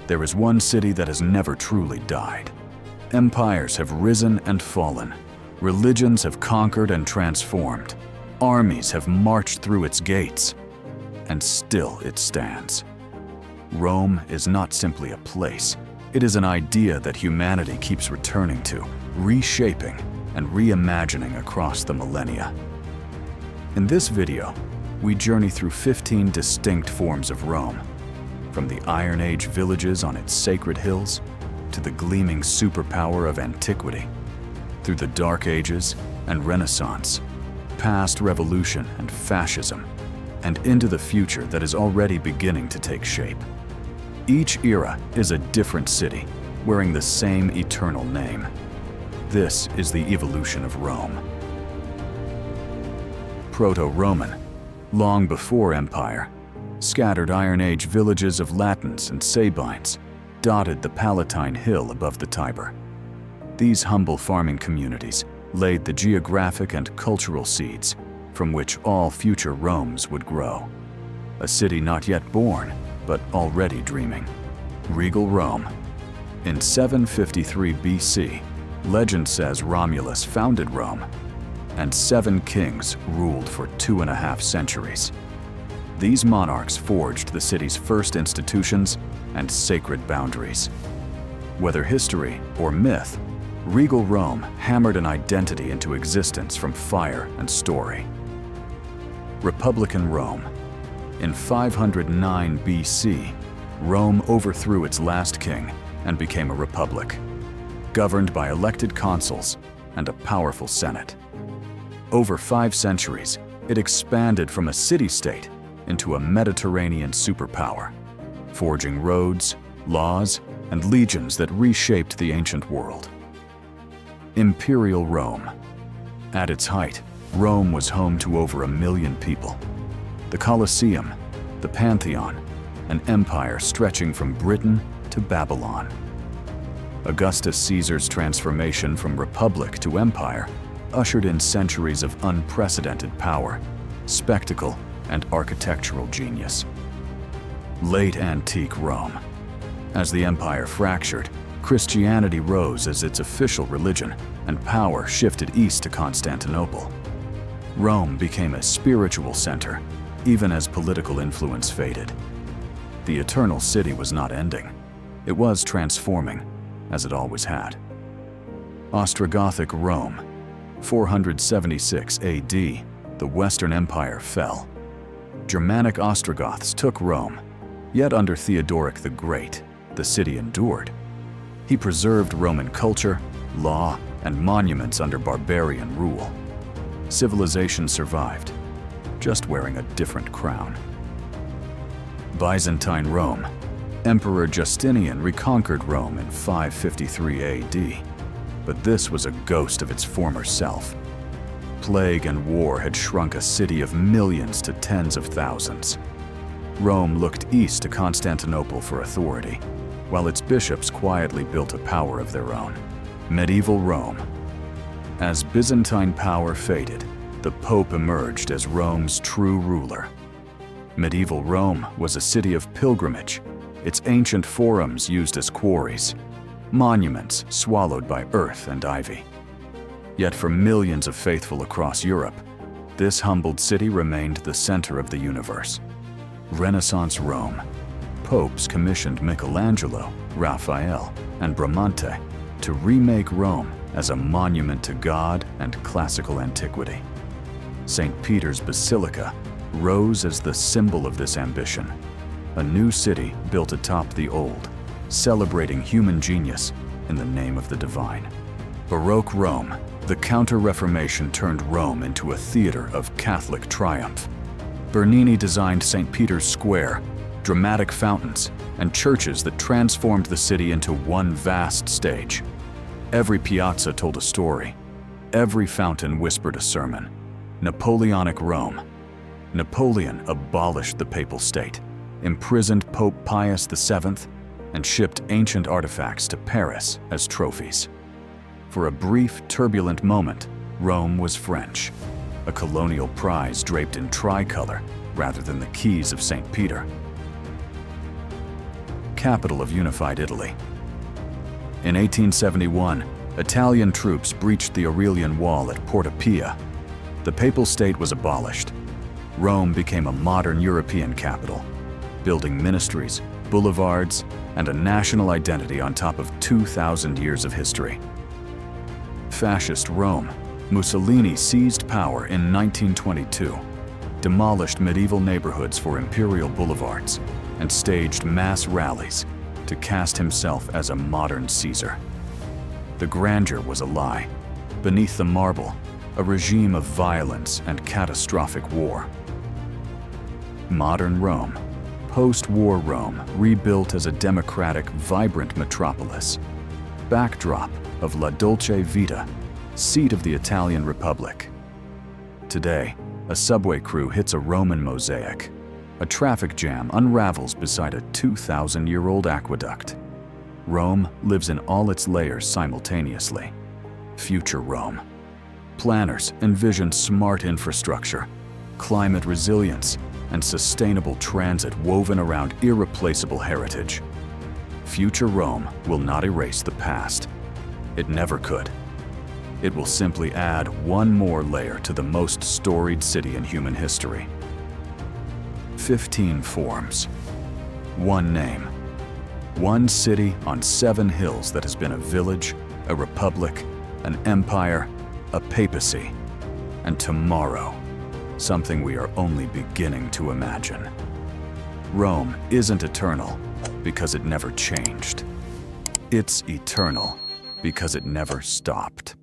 There is one city that has never truly died. Empires have risen and fallen. Religions have conquered and transformed. Armies have marched through its gates. And still it stands. Rome is not simply a place. It is an idea that humanity keeps returning to, reshaping and reimagining across the millennia. In this video, we journey through 15 distinct forms of Rome, from the Iron Age villages on its sacred hills to the gleaming superpower of antiquity, through the Dark Ages and Renaissance, past revolution and fascism, and into the future that is already beginning to take shape. Each era is a different city, wearing the same eternal name. This is the evolution of Rome. Proto-Roman, long before empire, scattered Iron Age villages of Latins and Sabines dotted the Palatine Hill above the Tiber. These humble farming communities laid the geographic and cultural seeds from which all future Romes would grow. A city not yet born, but already dreaming. Regal Rome. In 753 BC, legend says Romulus founded Rome, and 7 kings ruled for 2.5 centuries. These monarchs forged the city's first institutions and sacred boundaries. Whether history or myth, Regal Rome hammered an identity into existence from fire and story. Republican Rome. In 509 BC, Rome overthrew its last king and became a republic, governed by elected consuls and a powerful senate. Over 5 centuries, it expanded from a city-state into a Mediterranean superpower, forging roads, laws, and legions that reshaped the ancient world. Imperial Rome. At its height, Rome was home to over 1 million people. The Colosseum, the Pantheon, an empire stretching from Britain to Babylon. Augustus Caesar's transformation from republic to empire ushered in centuries of unprecedented power, spectacle, and architectural genius. Late antique Rome. As the empire fractured, Christianity rose as its official religion, and power shifted east to Constantinople. Rome became a spiritual center, even as political influence faded. The eternal city was not ending. It was transforming, as it always had. Ostrogothic Rome. 476 AD, the Western Empire fell. Germanic Ostrogoths took Rome, yet under Theodoric the Great, the city endured. He preserved Roman culture, law, and monuments under barbarian rule. Civilization survived, just wearing a different crown. Byzantine Rome. Emperor Justinian reconquered Rome in 553 AD, but this was a ghost of its former self. Plague and war had shrunk a city of millions to tens of thousands. Rome looked east to Constantinople for authority, while its bishops quietly built a power of their own. Medieval Rome. As Byzantine power faded, the Pope emerged as Rome's true ruler. Medieval Rome was a city of pilgrimage, its ancient forums used as quarries, monuments swallowed by earth and ivy. Yet for millions of faithful across Europe, this humbled city remained the center of the universe. Renaissance Rome. Popes commissioned Michelangelo, Raphael, and Bramante to remake Rome as a monument to God and classical antiquity. St. Peter's Basilica rose as the symbol of this ambition. A new city built atop the old, celebrating human genius in the name of the divine. Baroque Rome. The Counter-Reformation turned Rome into a theater of Catholic triumph. Bernini designed St. Peter's Square, dramatic fountains, and churches that transformed the city into one vast stage. Every piazza told a story. Every fountain whispered a sermon. Napoleonic Rome. Napoleon abolished the papal state, imprisoned Pope Pius VII, and shipped ancient artifacts to Paris as trophies. For a brief, turbulent moment, Rome was French, a colonial prize draped in tricolor rather than the keys of St. Peter. capital of unified Italy. In 1871, Italian troops breached the Aurelian Wall at Porta Pia. The papal state was abolished. Rome became a modern European capital, building ministries, boulevards, and a national identity on top of 2,000 years of history. Fascist Rome. Mussolini seized power in 1922, demolished medieval neighborhoods for imperial boulevards, and staged mass rallies to cast himself as a modern Caesar. The grandeur was a lie. Beneath the marble, a regime of violence and catastrophic war. Modern Rome. Post-war Rome, rebuilt as a democratic, vibrant metropolis. Backdrop of La Dolce Vita, seat of the Italian Republic. Today, a subway crew hits a Roman mosaic. A traffic jam unravels beside a 2,000-year-old aqueduct. Rome lives in all its layers simultaneously. Future Rome. Planners envision smart infrastructure, climate resilience, and sustainable transit woven around irreplaceable heritage. Future Rome will not erase the past. It never could. It will simply add one more layer to the most storied city in human history. 15 forms. One name. One city on 7 hills that has been a village, a republic, an empire, a papacy, and tomorrow, something we are only beginning to imagine. Rome isn't eternal because it never changed. It's eternal because it never stopped.